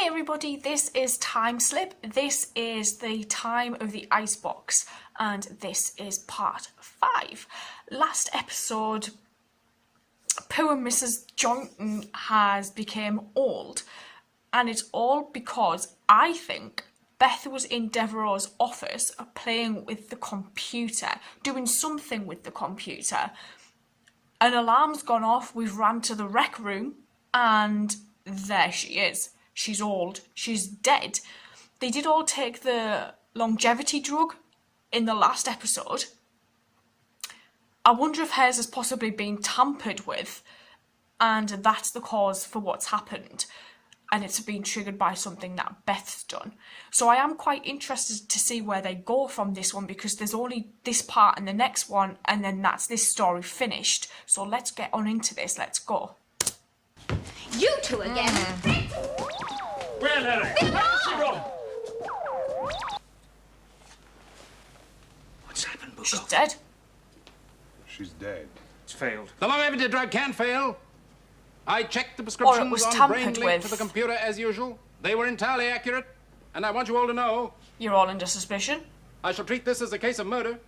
Hey everybody, this is Timeslip. This is the time of the icebox, and this is part 5. Last episode, poor Mrs. Joynton has become old, and it's all because I think Beth was in Devereaux's office playing with the computer, doing something with the computer. An alarm's gone off, we've ran to the rec room, and there she is. She's old. She's dead. They did all take the longevity drug in the last episode. I wonder if hers has possibly been tampered with, and that's the cause for what's happened. And it's been triggered by something that Beth's done. So I am quite interested to see where they go from this one, because there's only this part and the next one, and then that's this story finished. So let's get on into this. Let's go. You two again. Where, Larry? Where's she gone? What's happened, Bucko? She's dead. She's dead. It's failed. The longevity drug can fail. I checked the prescriptions was on tampered brain link with. to the computer as usual. They were entirely accurate, and I want you all to know You're all under suspicion. I shall treat this as a case of murder.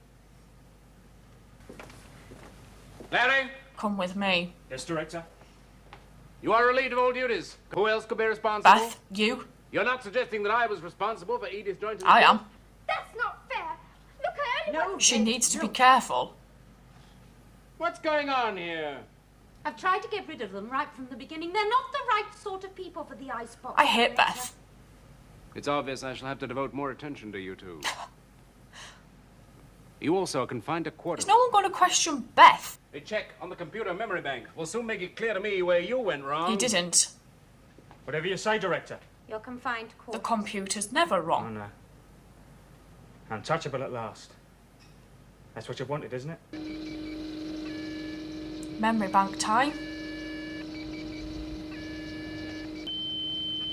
Larry, Come with me. Yes, Director? you are relieved of all duties. Who else could be responsible? Beth, you. You're not suggesting that I was responsible for Edith Joynton's I am. That's not fair. Look, I only want... She needs to be careful. What's going on here? I've tried to get rid of them right from the beginning. They're not the right sort of people for the icebox. I hate Beth. It's obvious I shall have to devote more attention to you two. You also are confined to quarters. Is no one going to question Beth? A check on the computer memory bank will soon make it clear to me where you went wrong. He didn't. Whatever you say, Director. You're confined to The quarters. computer's never Oh, wrong. no. Untouchable at last. That's what you wanted, isn't it? Memory bank time.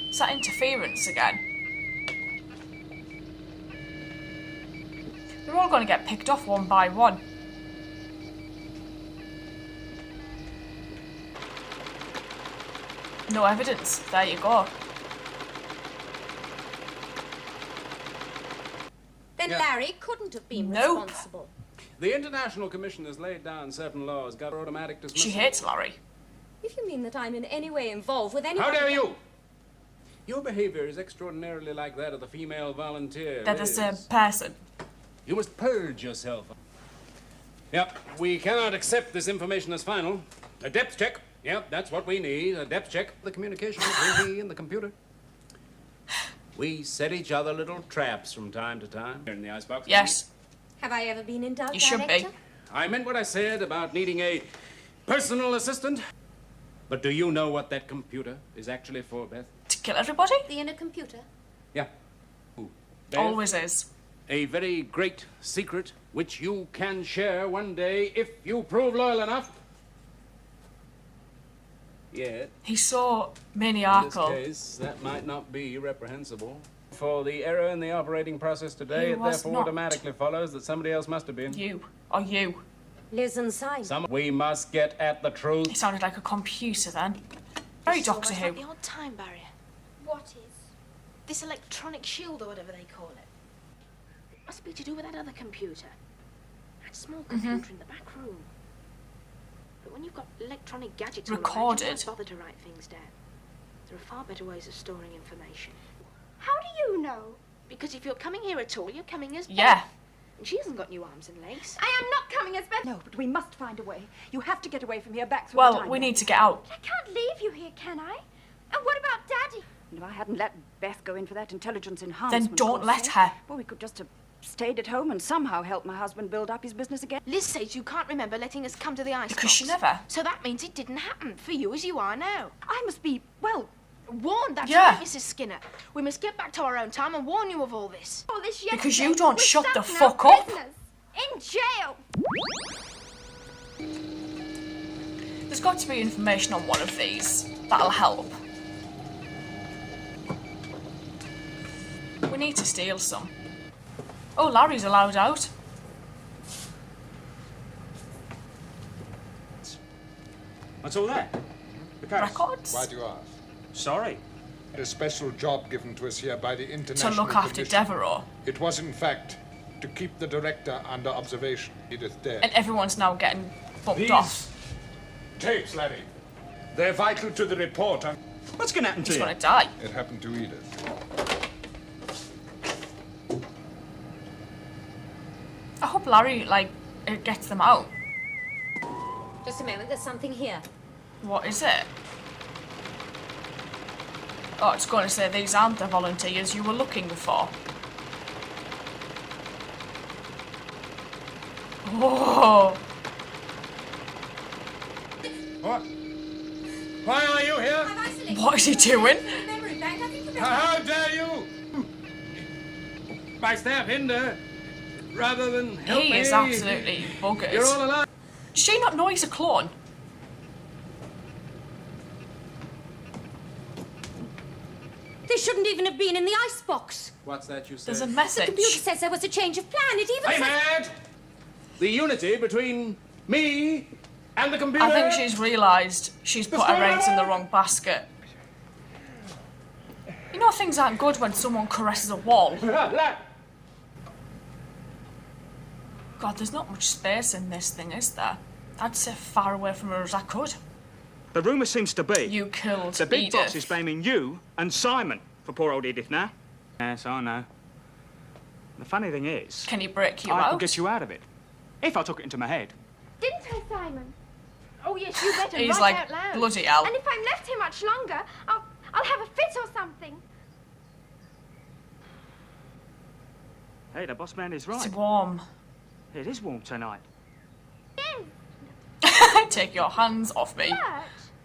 Is that interference again? They're all going to get picked off one by one. No evidence. There you go. Then Yeah. Larry couldn't have been Nope. responsible. The International Commission has laid down certain laws, got automatic dismissal. She hates Larry. If you mean that I'm in any way involved with anyone... How dare you? Your behavior is extraordinarily like that of the female volunteer. They're the same person. You must purge yourself. Yep, we cannot accept this information as final. A depth check. Yep, that's what we need. A depth check. The communication between me and the computer. We set each other little traps from time to time. Here in the icebox. Yes, Have I ever been in doubt, you should be. Director? I meant what I said about needing a personal assistant. But do you know what that computer is actually for, Beth? To kill everybody? The inner computer? Yeah. Who? Beth? Always is. A very great secret which you can share one day if you prove loyal enough. Yet, He's so in this maniacal. case, that might not be reprehensible. For the error in the operating process today, He it was therefore not. automatically follows that somebody else must have been. You. Or you. Liz and Simon. We must get at the He truth. sounded like a computer then. Very Doctor Almost like Who. the old time barrier. What is? This electronic shield or whatever they call it. It must be to do with that other computer. That small computer in the back room. But when you've got electronic gadgets all around, you Recorded. don't bother to write things down. There are far better ways of storing information. How do you know? Because if you're coming here at all, you're coming as Yeah. Beth. And she hasn't got new arms and legs. I am not coming as Beth. No, but we must find a way. You have to get away from here, back through the Well, time we line. need to get out. I can't leave you here, can I? And what about Daddy? And if I hadn't let Beth go in for that intelligence enhancement Then don't course, let eh? her. Well, we could just have stayed at home and somehow helped my husband build up his business again. Liz says you can't remember letting us come to the ice Because she box. never. So that means it didn't happen for you as you are now. I must be, well, Warned, that's Yeah. right, Mrs. Skinner. We must get back to our own time and warn you of all this. All this Because yesterday. you don't We're shut the stuck now, fuck up. prisoners. In jail. There's got to be information on one of these. That'll help. We need to steal some. Oh, Larry's allowed out. What's all that? The case. Records? Why do you ask? Sorry. A special job given to us here by the To International look after Commission. Devereaux. It was, in fact, to keep the director under observation. Edith dead. And everyone's now getting bumped These off. tapes, laddie. They're vital to the report. What's going to happen to He's you? gonna die. It happened to Edith. I hope Larry, like, it gets them out. Just a moment, there's something here. What is it? Oh, it's going to say these aren't the volunteers you were looking for. Oh, What? Why are you here? what is he doing? How dare you? My staff hinder rather than help He me. is absolutely You're buggers. all alive. Does she not know he's a clone? They shouldn't even have been in the icebox. What's that you said? There's a The message. computer says there was a change of plan. It even Hey, says... Mad! The unity between me and the computer. I think she's realised she's put her eggs in the wrong basket. You know things aren't good when someone caresses a wall. God, there's not much space in this thing, is there? I'd say far away from her as I could. The rumour seems to be You killed the big Edith. boss is blaming you and Simon for poor old Edith now. Yes, I know. The funny thing is, Can he break you I out? could get you out of it if I took it into my head. Didn't I, Simon? Oh, yes, you better He's right like, out loud. bloody hell. And if I'm left here much longer, I'll have a fit or something. Hey, the boss man is right. It's warm. It is warm tonight. Take your hands off me. But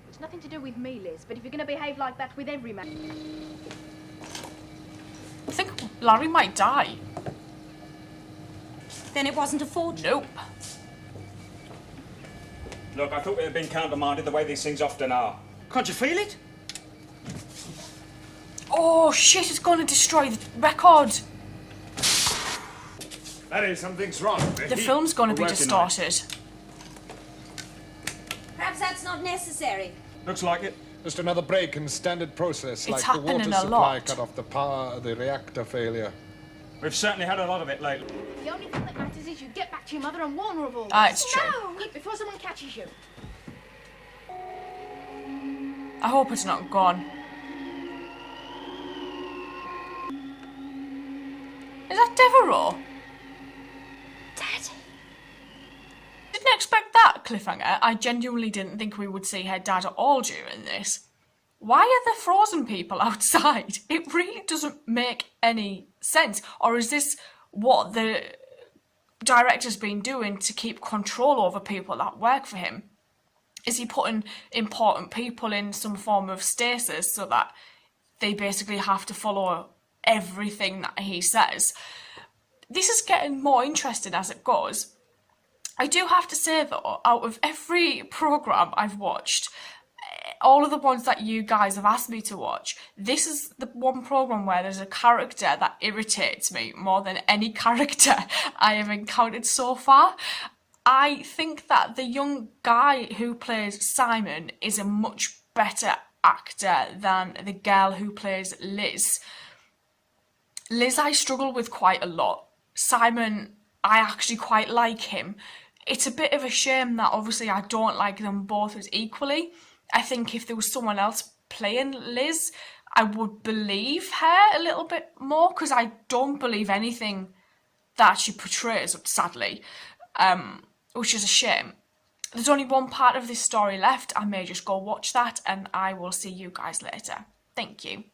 it's nothing to do with me, Liz. But if you're going to behave like that with every man... I think Larry might die. Then it wasn't a forgery. Nope. Look, I thought it had been countermanded the way these things often are. Can't you feel it? Oh shit, it's going to destroy the record. Laddie, something's wrong. The film's going to be We're working on it. distorted. Perhaps that's not necessary. Looks like it. Just another break in standard process, It's like the happening water a supply lot. cut off the power, the reactor failure. We've certainly had a lot of it lately. The only thing that matters is you get back to your mother and warn her of all Ah, this. it's true. No! Quick, before someone catches you. I hope it's not gone. Is that Devereaux? Daddy. Didn't expect that cliffhanger. I genuinely didn't think we would see her dad at all during this. Why are there frozen people outside? It really doesn't make any sense. Or is this what the director's been doing to keep control over people that work for him? Is he putting important people in some form of stasis so that they basically have to follow everything that he says? This is getting more interesting as it goes. I do have to say though, out of every programme I've watched, all of the ones that you guys have asked me to watch, this is the one programme where there's a character that irritates me more than any character I have encountered so far. I think that the young guy who plays Simon is a much better actor than the girl who plays Liz. Liz I struggle with quite a lot. Simon, I actually quite like him. It's a bit of a shame that obviously I don't like them both as equally. I think if there was someone else playing Liz, I would believe her a little bit more, because I don't believe anything that she portrays, sadly, which is a shame. There's only one part of this story left. I may just go watch that, and I will see you guys later. Thank you.